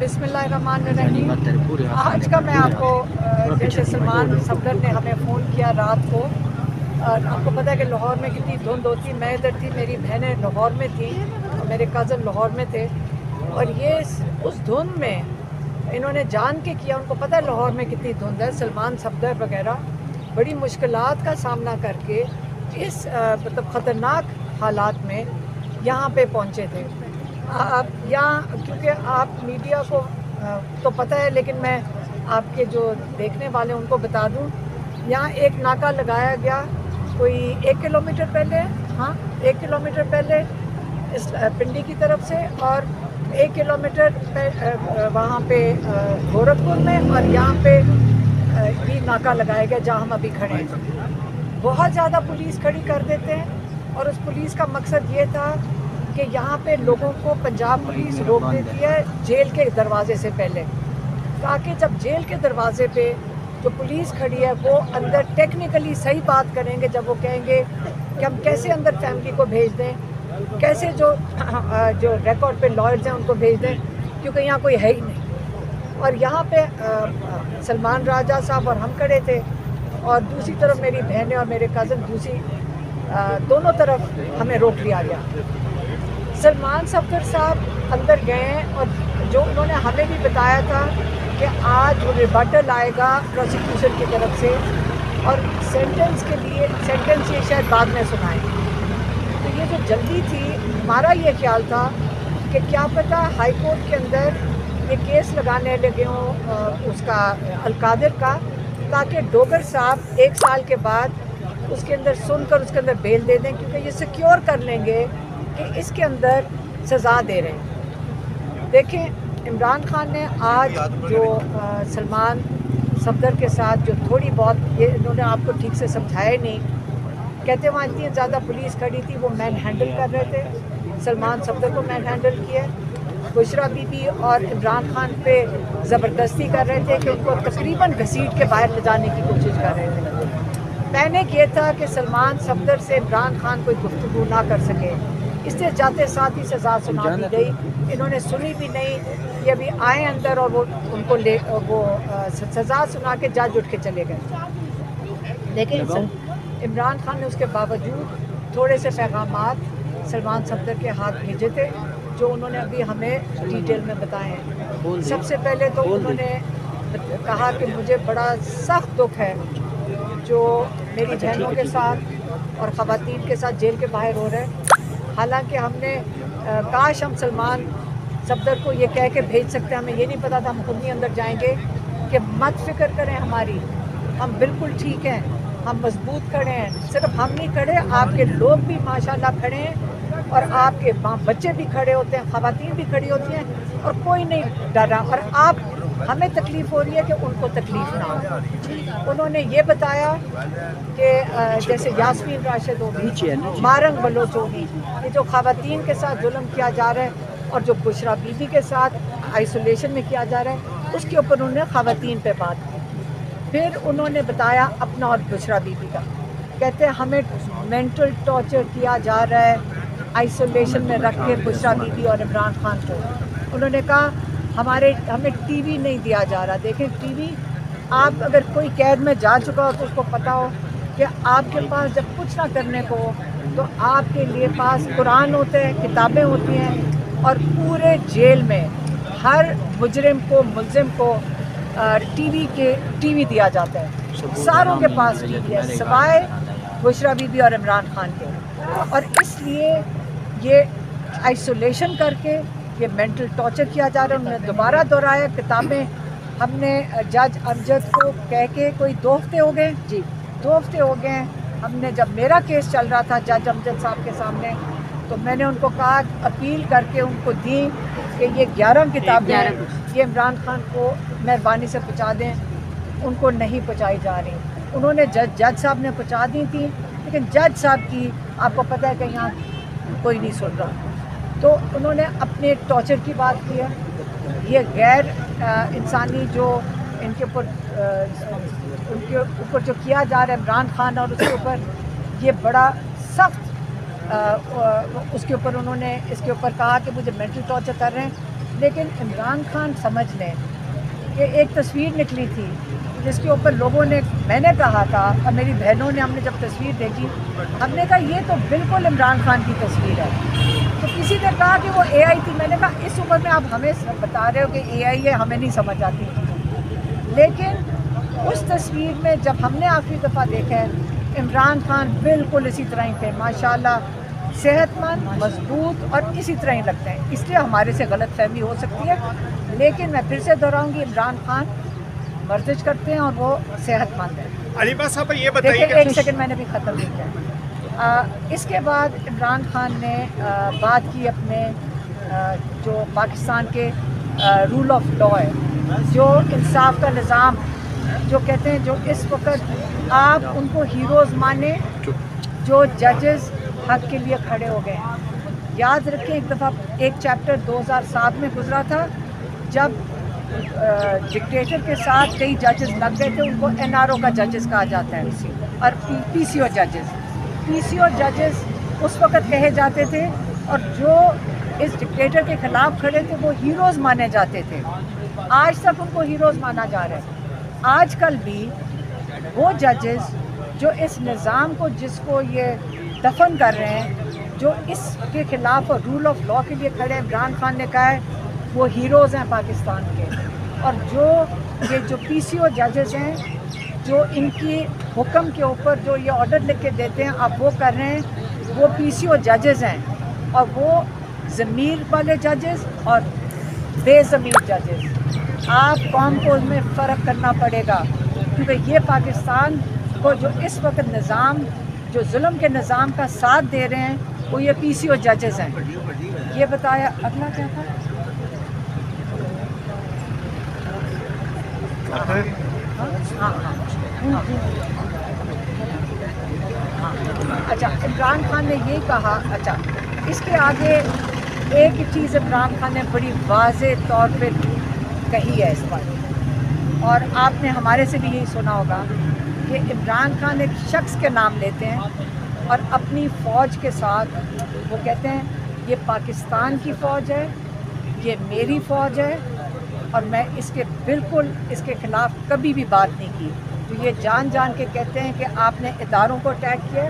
बिस्मिल्लाहिर्रहमानिर्रहीम। आज का मैं आपको जैसे सलमान सफदर ने हमें फ़ोन किया रात को, आपको पता है कि लाहौर में कितनी धुंध होती। मैं इधर थी, मेरी बहनें लाहौर में थी और मेरे कज़न लाहौर में थे, और ये उस धुंध में इन्होंने जान के किया। उनको पता है लाहौर में कितनी धुंध है। सलमान सफदर वगैरह बड़ी मुश्किलात का सामना करके इस मतलब ख़तरनाक हालात में यहाँ पे पहुँचे थे। आप यहाँ, क्योंकि आप मीडिया को तो पता है, लेकिन मैं आपके जो देखने वाले उनको बता दूँ, यहाँ एक नाका लगाया गया कोई 1 किलोमीटर पहले, हाँ 1 किलोमीटर पहले इस पिंडी की तरफ से, और 1 किलोमीटर वहाँ पे गोरखपुर में, और यहाँ पे भी नाका लगाया गया जहाँ हम अभी खड़े हैं। बहुत ज़्यादा पुलिस खड़ी कर देते हैं, और उस पुलिस का मकसद ये था कि यहाँ पे लोगों को पंजाब पुलिस रोक देती है जेल के दरवाजे से पहले, ताकि जब जेल के दरवाजे पे जो पुलिस खड़ी है वो अंदर टेक्निकली सही बात करेंगे, जब वो कहेंगे कि हम कैसे अंदर फैमिली को भेज दें, कैसे जो रिकॉर्ड पे लॉयर्स हैं उनको भेज दें, क्योंकि यहाँ कोई है ही नहीं। और यहाँ पे सलमान राजा साहब और हम खड़े थे, और दूसरी तरफ मेरी बहनें और मेरे कज़न, दोनों तरफ हमें रोक लिया गया। सलमान सफदर साहब अंदर गए हैं, और जो उन्होंने हमें भी बताया था कि आज वो रिबटल आएगा प्रोसिक्यूशन की तरफ से, और सेंटेंस ये शायद बाद में सुनाएंगे। तो ये जो जल्दी थी, हमारा ये ख्याल था कि क्या पता हाई कोर्ट के अंदर ये केस लगाने लगे हों उसका अलकादिर का, ताकि डोगर साहब 1 साल के बाद उसके अंदर सुनकर उसके अंदर बेल दे दें, क्योंकि ये सिक्योर कर लेंगे कि इसके अंदर सज़ा दे रहे हैं। देखें, इमरान खान ने आज जो सलमान सफदर के साथ जो थोड़ी बहुत, ये इन्होंने आपको ठीक से समझाया नहीं, कहते वहाँ इतनी ज़्यादा पुलिस खड़ी थी, वो मैन हैंडल कर रहे थे। सलमान सफदर को मैन हैंडल किया, बुशरा बीबी और इमरान खान पे ज़बरदस्ती कर रहे थे कि उनको तकरीबन घसीट के बाहर ले जाने की कोशिश कर रहे थे। मैंने किया था कि सलमान सफदर से इमरान खान कोई गुफ्तगू ना कर सके, इसलिए जाते साथ ही सज़ा सुना दी गई। इन्होंने सुनी भी नहीं, ये अभी आए अंदर और वो उनको सज़ा सुना के जज उठ के चले गए। लेकिन इमरान खान ने उसके बावजूद थोड़े से पैगामात सलमान सफदर के हाथ भेजे थे, जो उन्होंने अभी हमें डिटेल में बताए हैं। सबसे पहले तो उन्होंने कहा कि मुझे बड़ा सख्त दुख है जो मेरी बहनों के साथ और ख़वातीन के साथ जेल के बाहर हो रहे हैं। हालांकि हमने काश हम सलमान सफदर को ये कह के भेज सकते, हमें ये नहीं पता था, हम खुद ही अंदर जाएंगे कि मत फिक्र करें हमारी, हम बिल्कुल ठीक हैं, हम मजबूत खड़े हैं। सिर्फ हम नहीं खड़े, आपके लोग भी माशाल्लाह खड़े हैं, और आपके बच्चे भी खड़े होते हैं, ख़वातीन भी खड़ी होती हैं, और कोई नहीं डरा। और आप, हमें तकलीफ़ हो रही है कि उनको तकलीफ़ ना हो। उन्होंने ये बताया कि जैसे यास्मीन राशिद होगी, मारंग बलोच होगी, ये जो ख़वातीन के साथ जुल्म किया जा रहा है, और जो बुशरा बीबी के साथ आइसोलेशन में किया जा रहा है, उसके ऊपर उन्होंने ख़वातीन पे बात की। फिर उन्होंने बताया अपना और बुशरा बीबी का, कहते हैं हमें मेंटल टॉर्चर किया जा रहा है आइसोलेशन में रख के बुशरा बीबी और इमरान खान को। उन्होंने कहा हमें टीवी नहीं दिया जा रहा। देखें, टीवी, आप अगर कोई कैद में जा चुका हो तो उसको पता हो कि आपके पास जब कुछ ना करने को हो तो आपके लिए पास कुरान होते हैं, किताबें होती हैं, और पूरे जेल में हर मुजरिम को, मुल्जिम को टीवी दिया जाता है। सारों के पास टीवी है सिवाय बुशरा बीबी और इमरान खान के, और इसलिए ये आइसोलेशन करके ये मेंटल टॉर्चर किया जा रहा है। उन्होंने दोबारा दोहराया, किताबें हमने जज अमजद को कह के कोई 2 हफ्ते हो गए जी, 2 हफ्ते हो गए हैं। हमने, जब मेरा केस चल रहा था जज अमजद साहब के सामने, तो मैंने उनको कहा, अपील करके उनको दी कि ये 11 किताबें ये इमरान खान को मेहरबानी से पहुँचा दें। उनको नहीं पहुँचाई जा रही। उन्होंने जज साहब ने पहुँचा दी थी, लेकिन जज साहब की आपको पता है कि यहाँ कोई नहीं सुन रहा। तो उन्होंने अपने टॉर्चर की बात की है, ये गैर इंसानी जो इनके ऊपर उनके ऊपर जो किया जा रहा है इमरान खान और उसके ऊपर, ये बड़ा सख्त उसके ऊपर उन्होंने इसके ऊपर कहा कि मुझे मेंटल टॉर्चर कर रहे हैं। لیکن عمران خان سمجھ لیں کہ ایک تصویر نکلی تھی جس کے اوپر لوگوں نے، میں نے کہا تھا اور میری بہنوں نے، ہم نے جب تصویر دیکھی ہم نے کہا یہ تو بالکل عمران خان کی تصویر ہے. تو کسی نے کہا کہ وہ اے آئی تھی. میں نے کہا اس عمر میں آپ ہمیں بتا رہے ہو کہ اے آئی ہے، ہمیں نہیں سمجھ آتی. لیکن اس تصویر میں جب ہم نے آخری دفعہ دیکھا ہے عمران خان بالکل اسی طرح ہی تھے، ماشاءاللہ صحت مند، مضبوط اور اسی طرح ہی لگتے ہیں. اس لیے ہمارے سے غلط فہمی ہو سکتی ہے، لیکن میں پھر سے دہراؤں گی عمران خان ورزش کرتے ہیں اور وہ صحت مند ہیں. علیمہ صاحب یہ بتائیے دیکھیں ایک سیکنڈ میں نے بھی ختم نہیں کیا. اس کے بعد عمران خان نے بات کی اپنے جو پاکستان کے رول آف لاء ہے، جو انصاف کا نظام، جو کہتے ہیں جو اس وقت آپ ان کو ہیروز مانیں جو ججز حق کے لیے کھڑے ہو گئے ہیں. یاد رکھیں ایک دفعہ ایک چیپٹر 2007 میں گزرا تھا جب ڈکٹیٹر کے ساتھ کئی ججز لگ گئے تھے، ان کو این آر او کا ججز کہا جاتا ہے اور پی سی او ججز اس وقت کہے جاتے تھے اور جو اس ڈکٹیٹر کے خلاف کھڑے تھے وہ ہیروز مانے جاتے تھے. آج تک ان کو ہیروز مانا جا رہا ہے. آج کل بھی وہ ججز جو اس نظام کو، جس کو یہ دفن کر رہے ہیں، جو اس کے خلاف رول آف لاء کے لیے کھڑے ہیں، عمران خان نے کہا ہے وہ ہیروز ہیں پاکستان کے. اور جو پی سی او ججز ہیں، جو ان کی حکم کے اوپر جو یہ آرڈر لکھ کے دیتے ہیں آپ وہ کر رہے ہیں، وہ پی سی او ججز ہیں. اور وہ ضمیر والے ججز اور بے ضمیر ججز. آپ قوم کو اس میں فرق کرنا پڑے گا، کیونکہ یہ پاکستان کو جو اس وقت نظام، جو ظلم کے نظام کا ساتھ دے رہے ہیں، وہ یہ پی سی او ججز ہیں. یہ بتایا. اگلا کیا تھا؟ اچھا عمران خان نے یہ کہا. اچھا اس کے آگے ایک چیز عمران خان نے بڑی واضح طور پہ کہی ہے اس پر، اور آپ نے ہمارے سے بھی یہی سنا ہوگا کہ عمران خان ایک شخص کے نام لیتے ہیں اور اپنی فوج کے ساتھ وہ کہتے ہیں یہ پاکستان کی فوج ہے، یہ میری فوج ہے اور میں اس کے بالکل اس کے خلاف کبھی بھی بات نہیں کی. تو یہ جان جان کے کہتے ہیں کہ آپ نے اداروں کو اٹیک کیا.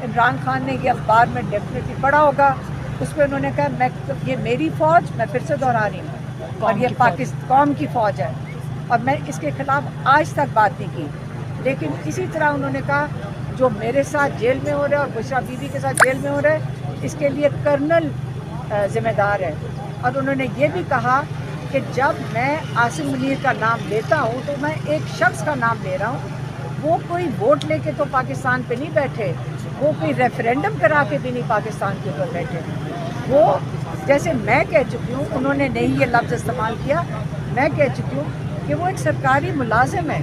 عمران خان نے یہ اخبار میں ڈیفینیٹلی پڑھا ہوگا، اس پہ انہوں نے کہا یہ میری فوج، میں پھر سے دہرا رہی ہوں، اور یہ پاکستان قوم کی فوج ہے اور میں اس کے خلاف آج تک بات نہیں کی. لیکن اسی طرح انہوں نے کہا جو میرے ساتھ جیل میں ہو رہا ہے اور بشرا بی بی کے ساتھ جیل میں ہو رہا ہے، اس کے لیے کرنل ذمہ دار ہے. اور انہوں نے یہ بھی کہا کہ جب میں عاصم منیر کا نام لیتا ہوں تو میں ایک شخص کا نام لے رہا ہوں. وہ کوئی ووٹ لے کے تو پاکستان پہ نہیں بیٹھے، وہ کوئی ریفرینڈم کرا کے بھی نہیں پاکستان کے اوپر بیٹھے. وہ جیسے میں کہہ چکی ہوں، انہوں نے نہیں یہ لفظ استعمال کیا، میں کہہ چکی ہوں کہ وہ ایک سرکاری ملازم ہے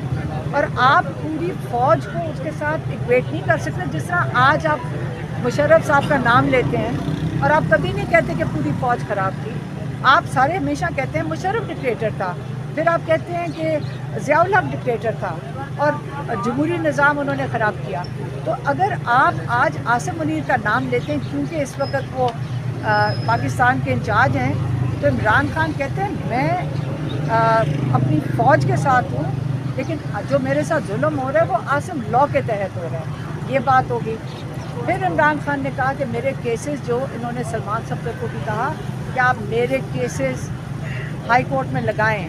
اور آپ پوری فوج کو اس کے ساتھ اکویٹ نہیں کر سکتے. جس طرح آج آپ مشرف صاحب کا نام لیتے ہیں اور آپ کبھی نہیں کہتے کہ پوری فوج خراب تھی. آپ سارے ہمیشہ کہتے ہیں مشرف ڈکٹیٹر تھا، پھر آپ کہتے ہیں کہ ضیاء الحق ڈکٹیٹر تھا اور جمہوری نظام انہوں نے خراب کیا. تو اگر آپ آج عاصم منیر کا نام لیتے ہیں کیونکہ اس وقت وہ پاکستان کے انچارج ہیں، تو عمران خان کہتے ہیں میں اپنی فوج کے ساتھ ہوں، لیکن جو میرے ساتھ ظلم ہو رہا ہے وہ عاصم لاء کے تحت ہو رہا ہے. یہ بات ہوگی. پھر عمران خان نے کہا کہ میرے کیسز، جو انہوں نے سلمان صفدر کو بھی کہا کہ آپ میرے کیسز ہائی کورٹ میں لگائیں،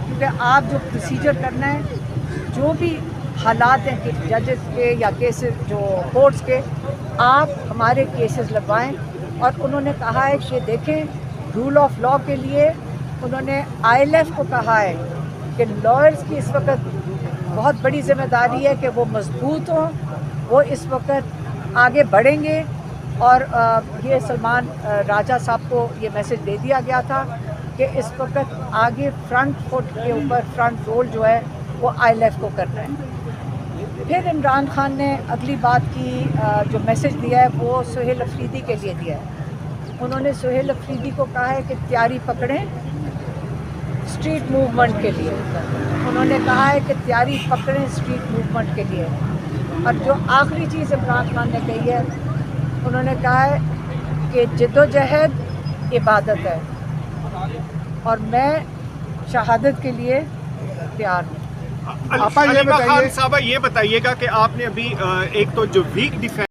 کیونکہ آپ جو پروسیجر کرنا ہے، جو بھی حالات ہیں کہ ججز کے یا کیسز جو کورٹس کے، آپ ہمارے کیسز لگوائیں. اور انہوں نے کہا ہے کہ دیکھیں رول آف لاء کے لیے انہوں نے آئی ایل ایف کو کہا ہے کہ لائرز کی اس وقت بہت بڑی ذمہ داری ہے کہ وہ مضبوط ہوں، وہ اس وقت آگے بڑھیں گے. اور یہ سلمان راجہ صاحب کو یہ میسج دے دیا گیا تھا کہ اس وقت آگے فرنٹ فٹ کے اوپر فرنٹ رول جو ہے وہ آئی ایل ایف کو کرنا ہے. پھر عمران خان نے اگلی بات کی، جو میسج دیا ہے وہ سہیل افریدی کے لیے دیا ہے. انہوں نے سہیل افریدی کو کہا ہے کہ تیاری پکڑیں اسٹریٹ موومنٹ کے لیے. انہوں نے کہا ہے کہ تیاری پکڑیں اسٹریٹ موومنٹ کے لیے. اور جو آخری چیز عمران خان نے کہی ہے، انہوں نے کہا ہے کہ جد و جہد عبادت ہے. اور میں شہادت کے لیے تیار ہوں. علیمہ خان صاحبہ یہ بتائیے گا کہ آپ نے ابھی ایک تو جو ویک ڈیفینس